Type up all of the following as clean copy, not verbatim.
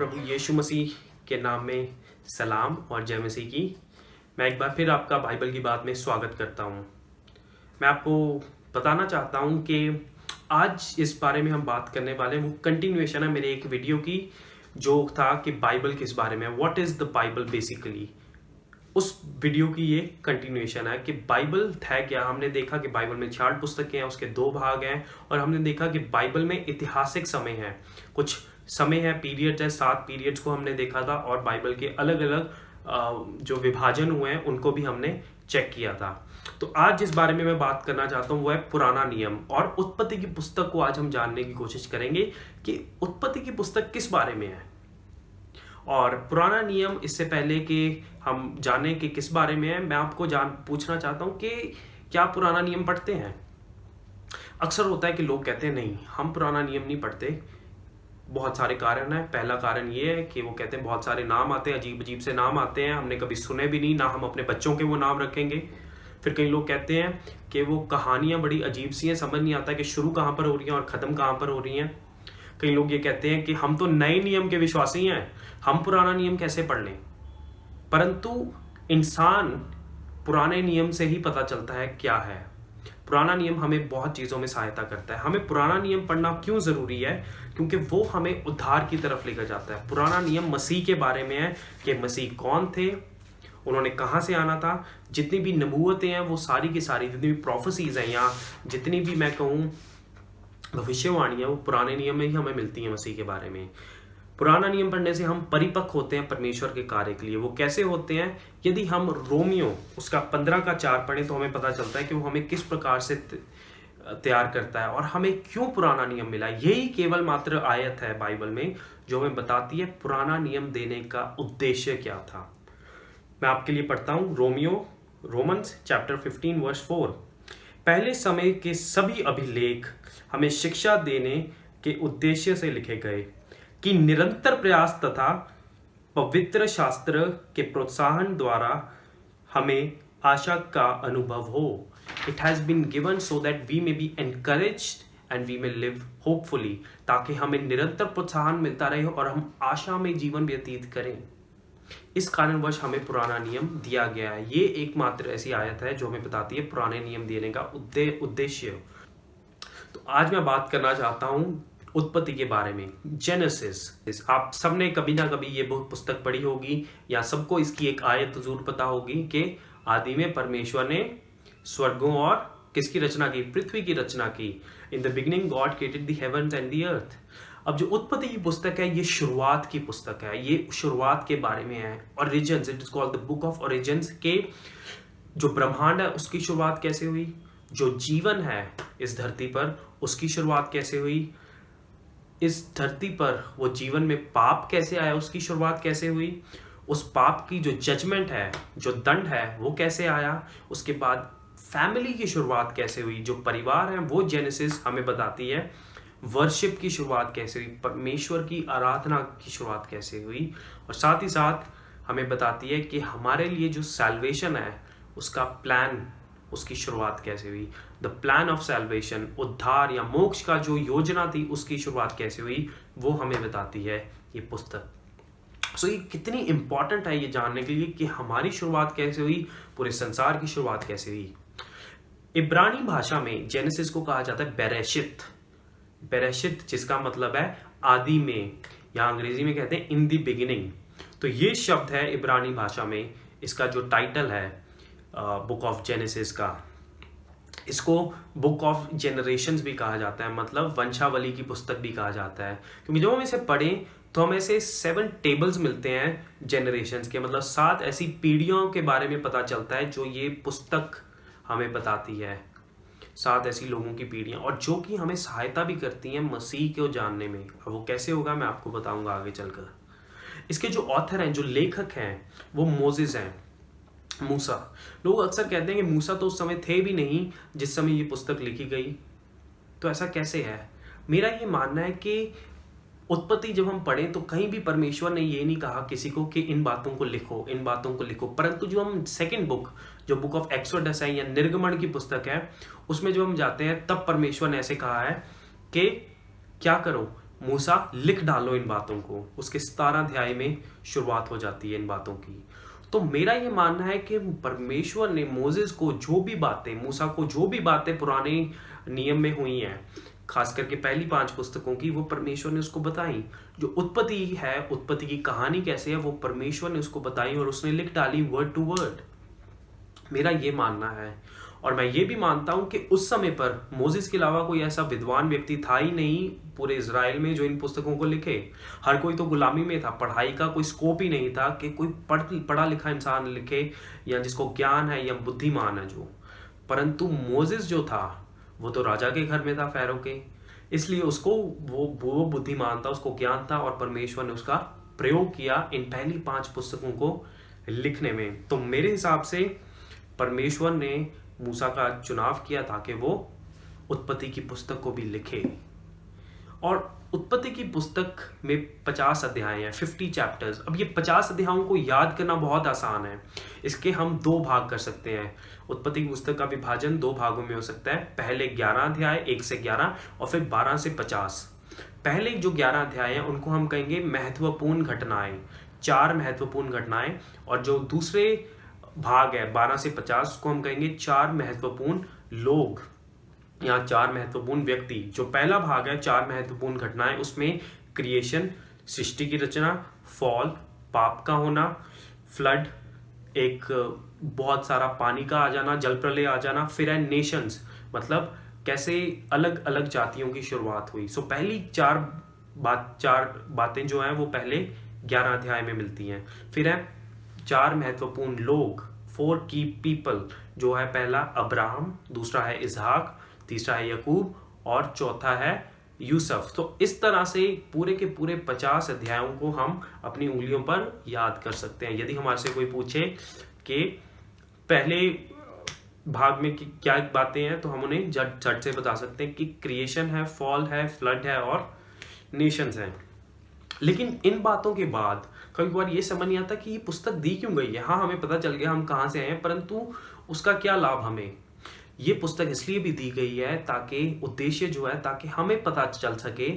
प्रभु यीशु मसीह के नाम में सलाम और जय मसीह की। मैं एक बार फिर आपका बाइबल की बात में स्वागत करता हूँ। मैं आपको बताना चाहता हूँ कि आज इस बारे में हम बात करने वाले हैं, वो कंटिन्यूएशन है मेरे एक वीडियो की जो था कि बाइबल किस बारे में है, what is the Bible basically. उस वीडियो की ये कंटिन्यूएशन है कि बाइबल है क्या। हमने देखा कि बाइबल में 4 पुस्तकें हैं, उसके 2 भाग हैं, और हमने देखा कि बाइबल में ऐतिहासिक समय है, कुछ समय है, पीरियड है, 7 पीरियड्स को हमने देखा था, और बाइबल के अलग अलग जो विभाजन हुए हैं उनको भी हमने चेक किया था। तो आज जिस बारे में मैं बात करना चाहता हूँ वो है पुराना नियम, और उत्पत्ति की पुस्तक को आज हम जानने की कोशिश करेंगे कि उत्पत्ति की पुस्तक किस बारे में है। और पुराना नियम, इससे पहले कि हम जाने कि किस बारे में है, मैं आपको पूछना चाहता हूँ कि क्या पुराना नियम पढ़ते हैं। अक्सर होता है कि लोग कहते हैं नहीं, हम पुराना नियम नहीं पढ़ते। बहुत सारे कारण हैं। पहला कारण ये है कि वो कहते हैं बहुत सारे नाम आते हैं, अजीब अजीब से नाम आते हैं, हमने कभी सुने भी नहीं, ना हम अपने बच्चों के वो नाम रखेंगे। फिर कई लोग कहते हैं कि वो कहानियाँ बड़ी अजीब सी हैं, समझ नहीं आता कि शुरू कहाँ पर हो रही हैं और ख़त्म कहाँ पर हो रही हैं। कई लोग ये कहते हैं कि हम तो नए नियम के विश्वासी हैं, हम पुराना नियम कैसे पढ़ लें। परंतु इंसान पुराने नियम से ही पता चलता है क्या है। पुराना नियम हमें बहुत चीज़ों में सहायता करता है। हमें पुराना नियम पढ़ना क्यों ज़रूरी है? क्योंकि वो हमें उद्धार की तरफ लेकर जाता है। पुराना नियम मसीह के बारे में है कि मसीह कौन थे, उन्होंने कहाँ से आना था। जितनी भी नबूवतें हैं वो सारी की सारी, जितनी भी प्रोफेसीज हैं या जितनी भी मैं कहूँ भविष्यवाणियाँ, वो पुराने नियम में ही हमें मिलती हैं मसीह के बारे में। पुराना नियम पढ़ने से हम परिपक्व होते हैं परमेश्वर के कार्य के लिए। वो कैसे होते हैं? यदि हम रोमियो उसका 15:4 पढ़ें तो हमें पता चलता है कि वो हमें किस प्रकार से तैयार करता है और हमें क्यों पुराना नियम मिला। यही केवल मात्र आयत है बाइबल में जो हमें बताती है पुराना नियम देने का उद्देश्य क्या था। मैं आपके लिए पढ़ता हूँ रोमन्स चैप्टर 15:4। पहले समय के सभी अभिलेख हमें शिक्षा देने के उद्देश्य से लिखे गए कि निरंतर प्रयास तथा पवित्र शास्त्र के प्रोत्साहन द्वारा हमें आशा का अनुभव हो। It has been given so that we may be encouraged and we may live hopefully, ताकि हमें निरंतर प्रोत्साहन मिलता रहे और हम आशा में जीवन व्यतीत करें। इस कारणवश हमें पुराना नियम दिया गया है। ये एकमात्र ऐसी आयत है जो हमें बताती है पुराने नियम देने का उद्देश्य। तो आज मैं बात करना चाहता हूँ उत्पत्ति के बारे में, जेनेसिस। आप सबने कभी ना कभी ये बहुत पुस्तक पढ़ी होगी या सबको इसकी एक आयत जरूर पता होगी कि आदि में परमेश्वर ने स्वर्गों और किसकी रचना की? पृथ्वी की रचना की। In the beginning God created the heavens and the earth. अब जो उत्पत्ति की पुस्तक है ये शुरुआत की पुस्तक है, ये शुरुआत के बारे में है। Origins, it is called the book of origins, के जो ब्रह्मांड है उसकी शुरुआत कैसे हुई, जो जीवन है इस धरती पर उसकी शुरुआत कैसे हुई, इस धरती पर वो जीवन में पाप कैसे आया उसकी शुरुआत कैसे हुई, उस पाप की जो जजमेंट है, जो दंड है वो कैसे आया, उसके बाद फैमिली की शुरुआत कैसे हुई, जो परिवार है वो जेनेसिस हमें बताती है। वर्शिप की शुरुआत कैसे हुई, परमेश्वर की आराधना की शुरुआत कैसे हुई, और साथ ही साथ हमें बताती है कि हमारे लिए जो सैल्वेशन है उसका प्लान, उसकी शुरुआत कैसे हुई। द प्लान ऑफ सैल्वेशन, उद्धार या मोक्ष का जो योजना थी उसकी शुरुआत कैसे हुई, वो हमें बताती है ये पुस्तक। सो ये कितनी इंपॉर्टेंट है ये जानने के लिए कि हमारी शुरुआत कैसे हुई, पूरे संसार की शुरुआत कैसे हुई। इब्रानी भाषा में जेनेसिस को कहा जाता है बेरेशित, बेरेशित जिसका मतलब है आदि में, या अंग्रेजी में कहते हैं इन द बिगिनिंग। तो ये शब्द है इब्रानी भाषा में, इसका जो टाइटल है बुक ऑफ जेनेसिस का, इसको बुक ऑफ जेनरेशंस भी कहा जाता है, मतलब वंशावली की पुस्तक भी कहा जाता है। क्योंकि जब हम इसे पढ़ें तो हमें ऐसे 7 टेबल्स मिलते हैं जेनरेशंस के, मतलब 7 ऐसी पीढ़ियों के बारे में पता चलता है जो ये पुस्तक हमें बताती है। 7 ऐसी लोगों की पीढ़ियाँ, और जो कि हमें सहायता भी करती हैं मसीह को जानने में। अब वो कैसे होगा मैं आपको बताऊंगा आगे चलकर। इसके जो ऑथर हैं, जो लेखक हैं, वो मोसेस हैं, मूसा। लोग अक्सर कहते हैं कि मूसा तो उस समय थे भी नहीं जिस समय ये पुस्तक लिखी गई। तो ऐसा कैसे है? मेरा ये मानना है कि उत्पत्ति जब हम पढ़ें तो कहीं भी परमेश्वर ने ये नहीं कहा किसी को कि इन बातों को लिखो, इन बातों को लिखो। परंतु जो हम सेकंड बुक, जो बुक ऑफ एक्सोडस है या निर्गमन की पुस्तक है, उसमें जो हम जाते हैं तब परमेश्वर ने ऐसे कहा है कि क्या करो, मूसा लिख डालो इन बातों को। उसके 17 अध्याय में शुरुआत हो जाती है इन बातों की। तो मेरा ये मानना है कि परमेश्वर ने मोसेस को जो भी बातें, मूसा को जो भी बातें पुराने नियम में हुई हैं, खास करके पहली 5 पुस्तकों की, वो परमेश्वर ने उसको बताई। जो उत्पत्ति है, उत्पत्ति की कहानी कैसे है, वो परमेश्वर ने उसको बताई और उसने लिख डाली वर्ड टू वर्ड। मेरा ये मानना है। और मैं ये भी मानता हूं कि उस समय पर मोसेस के अलावा कोई ऐसा विद्वान व्यक्ति था ही नहीं पूरे इज़राइल में जो इन पुस्तकों को लिखे। हर कोई तो गुलामी में था, पढ़ाई का कोई स्कोप ही नहीं था कि कोई पढ़ा लिखा इंसान लिखे या जिसको ज्ञान है या बुद्धिमान है जो। परंतु मोसेस जो था वो तो राजा के घर में था, फैरो के, इसलिए उसको वो बुद्धिमान था, उसको ज्ञान था और परमेश्वर ने उसका प्रयोग किया इन पहली 5 पुस्तकों को लिखने में। तो मेरे हिसाब से परमेश्वर ने मूसा का चुनाव किया ताकि वो उत्पत्ति की पुस्तक को भी लिखे। और उत्पत्ति की पुस्तक में 50 अध्याय हैं, 50 चैप्टर्स। अब ये 50 अध्यायों को याद करना बहुत आसान है। इसके हम 2 भाग कर सकते हैं। उत्पत्ति की पुस्तक का विभाजन 2 भागों में हो सकता है। पहले 11 अध्याय 1 से 11 और फिर 12 से 50। पहले जो 11 अध्याय हैं उनको हम कहेंगे महत्वपूर्ण घटनाएं, 4 महत्वपूर्ण घटनाएं। और जो दूसरे भाग है 12 से 50 को हम कहेंगे 4 महत्वपूर्ण लोग या 4 महत्वपूर्ण व्यक्ति। जो पहला भाग है 4 महत्वपूर्ण घटनाएं, उसमें क्रिएशन, सृष्टि की रचना, फॉल, पाप का होना, फ्लड, एक बहुत सारा पानी का आ जाना, जल प्रलय आ जाना, फिर है नेशंस, मतलब कैसे अलग अलग जातियों की शुरुआत हुई। सो पहली 4 बातें जो हैं वो पहले 11 अध्याय में मिलती हैं। फिर है 4 महत्वपूर्ण लोग, 4 की पीपल, जो है पहला अब्राहम, दूसरा है इसहाक, तीसरा है यकूब और चौथा है यूसुफ। तो इस तरह से पूरे के पूरे 50 अध्यायों को हम अपनी उंगलियों पर याद कर सकते हैं। यदि हमारे से कोई पूछे कि पहले भाग में क्या बातें हैं तो हम उन्हें झट से बता सकते हैं कि क्रिएशन है, फॉल है, फ्लड है और नेशंस हैं। लेकिन इन बातों के बाद कभी बार ये समझ नहीं आता कि ये पुस्तक दी क्यों गई है। हाँ, हमें पता चल गया हम कहाँ से आए हैं, परंतु उसका क्या लाभ हमें। ये पुस्तक इसलिए भी दी गई है ताकि उद्देश्य जो है, ताकि हमें पता चल सके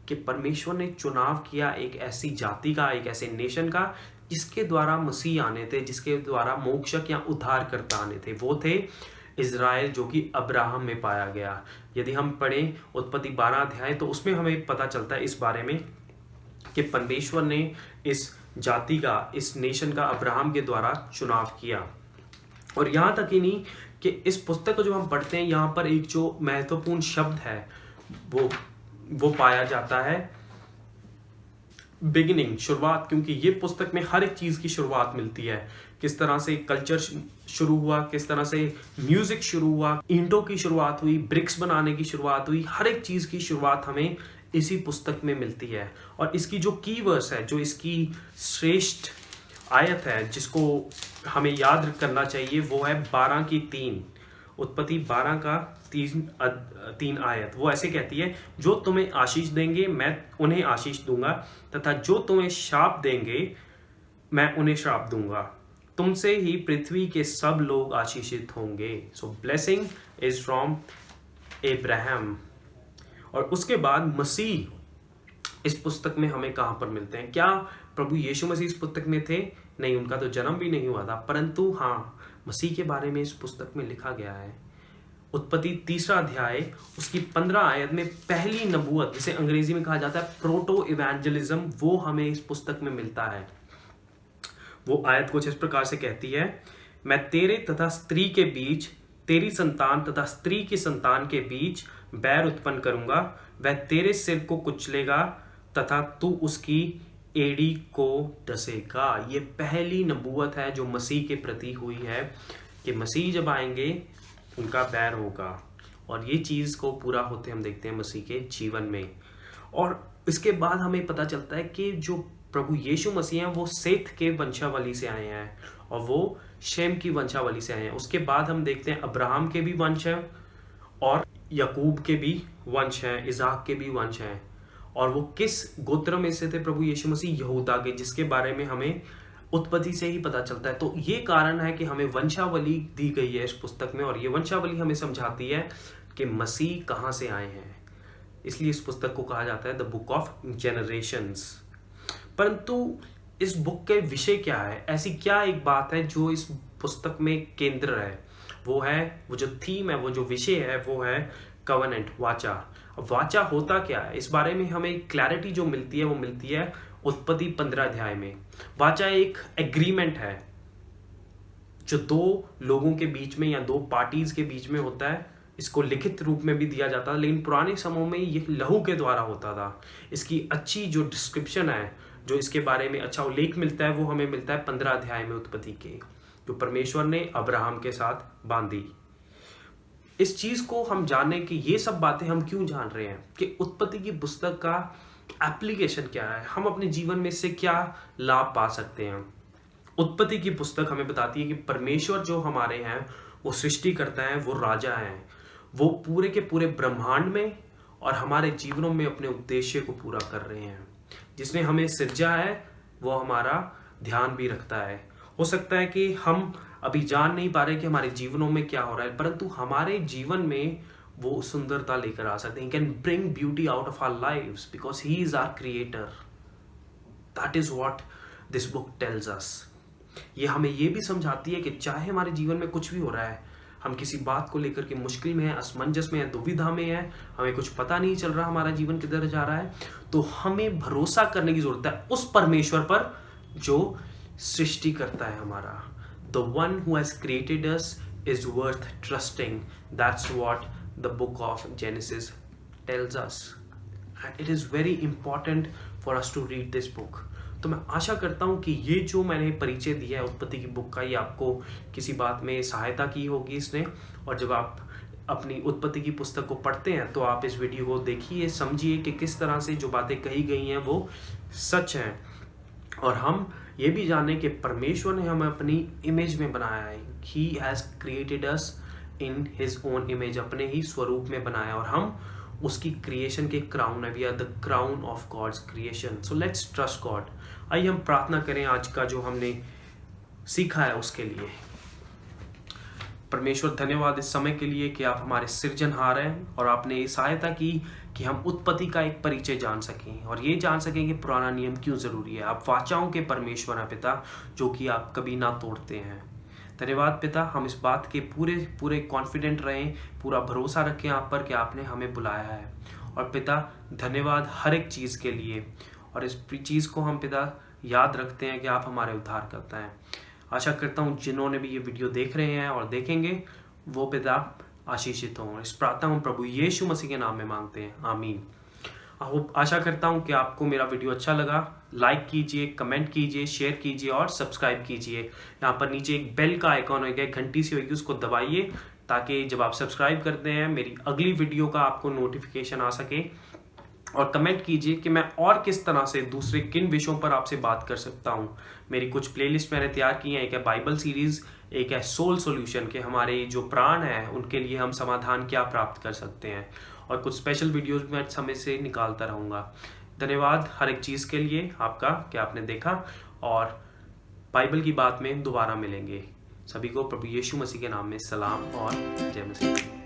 कि परमेश्वर ने चुनाव किया एक ऐसी जाति का, एक ऐसे नेशन का जिसके द्वारा मसीह आने थे, जिसके द्वारा मोक्षक या उद्धारकर्ता आने थे। वो थे इज़राइल, जो कि अब्राहम में पाया गया। यदि हम पढ़ें उत्पत्ति 12 अध्याय तो उसमें हमें पता चलता है इस बारे में कि परमेश्वर ने इस जाति का, इस नेशन का अब्राहम के द्वारा चुनाव किया। और यहाँ तक ही नहीं कि इस पुस्तक को जो हम पढ़ते हैं यहाँ पर एक जो महत्वपूर्ण शब्द है वो पाया जाता है, बिगिनिंग, शुरुआत। क्योंकि ये पुस्तक में हर एक चीज की शुरुआत मिलती है। किस तरह से कल्चर शुरू हुआ, किस तरह से म्यूजिक शुरू हुआ, ईंटों की शुरुआत हुई, ब्रिक्स बनाने की शुरुआत हुई, हर एक चीज की शुरुआत हमें इसी पुस्तक में मिलती है। और इसकी जो कीवर्ड्स है, जो इसकी श्रेष्ठ आयत है जिसको हमें याद करना चाहिए, वो है 12 की 3। उत्पत्ति 12 का 3 आयत। वो ऐसे कहती है, जो तुम्हें आशीष देंगे मैं उन्हें आशीष दूंगा, तथा जो तुम्हें श्राप देंगे मैं उन्हें श्राप दूंगा। तुमसे ही पृथ्वी के सब लोग आशीषित होंगे। सो ब्लेसिंग इज फ्रॉम अब्राहम। और उसके बाद मसीह इस पुस्तक में हमें कहां पर मिलते हैं? क्या प्रभु यीशु मसीह इस पुस्तक में थे? नहीं, उनका तो जन्म भी नहीं हुआ था, परंतु हाँ, मसीह के बारे में इस पुस्तक में लिखा गया है। उत्पत्ति 3 अध्याय उसकी 15 आयत में पहली नबूवत, जिसे अंग्रेजी में कहा जाता है प्रोटो इवेंजलिज्म, वो हमें इस पुस्तक में मिलता है। वो आयत कुछ इस प्रकार से कहती है, मैं तेरे तथा स्त्री के बीच, तेरी संतान तथा स्त्री की संतान के बीच बैर उत्पन्न करूंगा, वह तेरे सिर को कुचलेगा तथा तू उसकी एड़ी को डसेगा। ये पहली नबूवत है जो मसीह के प्रति हुई है कि मसीह जब आएंगे उनका बैर होगा। और ये चीज को पूरा होते हम देखते हैं मसीह के जीवन में। और इसके बाद हमें पता चलता है कि जो प्रभु यीशु मसीह हैं वो सेथ के वंशावली से आए हैं और वो शेम की वंशावली से आए हैं। उसके बाद हम देखते हैं अब्राहम के भी वंश हैं और यकूब के भी वंश हैं, इसाक के भी वंश हैं। और वो किस गोत्र में से थे प्रभु यीशु मसीह? यहूदा के, जिसके बारे में हमें उत्पत्ति से ही पता चलता है। तो ये कारण है कि हमें वंशावली दी गई है इस पुस्तक में, और ये वंशावली हमें समझाती है कि मसीह कहाँ से आए हैं। इसलिए इस पुस्तक को कहा जाता है द बुक ऑफ जनरेशंस। परंतु इस बुक के विषय क्या है, ऐसी क्या एक बात है जो इस पुस्तक में केंद्र है? वो जो थीम है, वो जो विषय है, वो है कवनेंट, वाचा। अब वाचा होता क्या है, इस बारे में हमें क्लैरिटी जो मिलती है वो मिलती है उत्पत्ति 15 अध्याय में। वाचा एक एग्रीमेंट है जो दो लोगों के बीच में या दो पार्टीज के बीच में होता है। इसको लिखित रूप में भी दिया जाता है, लेकिन पुराने समय में ये लहू के द्वारा होता था। इसकी अच्छी जो डिस्क्रिप्शन है, जो इसके बारे में अच्छा उल्लेख मिलता है, वो हमें मिलता है 15 अध्याय में उत्पत्ति के, जो परमेश्वर ने अब्राहम के साथ बांधी। इस चीज को हम जाने कि ये सब बातें हम क्यों जान रहे हैं कि उत्पत्ति की पुस्तक का एप्लीकेशन क्या है, हम अपने जीवन में इससे क्या लाभ पा सकते हैं। उत्पत्ति की पुस्तक हमें बताती है कि परमेश्वर जो हमारे हैं वो सृष्टि करता है, वो राजा हैं, वो पूरे के पूरे ब्रह्मांड में और हमारे जीवनों में अपने उद्देश्य को पूरा कर रहे हैं। जिसने हमें सृजा है वो हमारा ध्यान भी रखता है। हो सकता है कि हम अभी जान नहीं पा रहे कि हमारे जीवनों में क्या हो रहा है, परंतु हमारे जीवन में वो सुंदरता लेकर आ सकते हैं। He can bring beauty out of our lives because he is our creator. That is what this book tells us. ये हमें ये भी समझाती है कि चाहे हमारे जीवन में कुछ भी हो रहा है, हम किसी बात को लेकर के मुश्किल में है, असमंजस में है, दुविधा में है, हमें कुछ पता नहीं चल रहा हमारा जीवन किधर जा रहा है, तो हमें भरोसा करने की जरूरत है उस परमेश्वर पर जो सृष्टि करता है हमारा। The one who has created us is worth trusting. That's what the book of Genesis tells us. And it is very important for us to read this book. तो मैं आशा करता हूँ कि ये जो मैंने परिचय दिया है उत्पत्ति की बुक का, ये आपको किसी बात में सहायता की होगी इसने। और जब आप अपनी उत्पत्ति की पुस्तक को पढ़ते हैं तो आप इस वीडियो को देखिए, समझिए कि किस तरह से जो बातें कही गई हैं वो सच हैं। और हम ये भी जाने कि परमेश्वर ने हमें अपनी इमेज में बनाया है। He has created us in his own image, अपने ही स्वरूप में बनाया, और हम उसकी क्रिएशन के क्राउन है। We are the crown of God's creation. So let's trust God. आइए हम प्रार्थना करें आज का जो हमने सीखा है उसके लिए। परमेश्वर धन्यवाद इस समय के लिए कि आप हमारे सृजनहार हैं और आपने सहायता की कि हम उत्पत्ति का एक परिचय जान सकें और ये जान सकें कि पुराना नियम क्यों जरूरी है। आप वाचाओं के परमेश्वर हैं पिता, जो कि आप कभी ना तोड़ते हैं। धन्यवाद पिता, हम इस बात के पूरे कॉन्फिडेंट रहें, पूरा भरोसा रखें आप पर कि आपने हमें बुलाया है। और पिता धन्यवाद हर एक चीज़ के लिए, और इस चीज़ को हम पिता याद रखते हैं कि आप हमारे उद्धार करता है। आशा करता हूँ जिन्होंने भी ये वीडियो देख रहे हैं और देखेंगे वो पिता आशीषित हों। इस प्रार्थना हम प्रभु यीशु मसीह के नाम में मांगते हैं, आमीन। आशा करता हूँ कि आपको मेरा वीडियो अच्छा लगा। लाइक कीजिए, कमेंट कीजिए, शेयर कीजिए और सब्सक्राइब कीजिए। यहाँ पर नीचे एक बेल का आइकॉन होगा, घंटी सी होगी, उसको दबाइए ताकि जब आप सब्सक्राइब करते हैं मेरी अगली वीडियो का आपको नोटिफिकेशन आ सके। और कमेंट कीजिए कि मैं और किस तरह से दूसरे किन विषयों पर आपसे बात कर सकता हूँ। मेरी कुछ प्लेलिस्ट मैंने तैयार की हैं, एक है बाइबल सीरीज, एक है सोल सॉल्यूशन के हमारे जो प्राण हैं उनके लिए हम समाधान क्या प्राप्त कर सकते हैं, और कुछ स्पेशल वीडियोस मैं समय से निकालता रहूँगा। धन्यवाद हर एक चीज़ के लिए आपका कि आपने देखा, और बाइबल की बात में दोबारा मिलेंगे। सभी को प्रभु यीशु मसीह के नाम में सलाम और जय मसीह।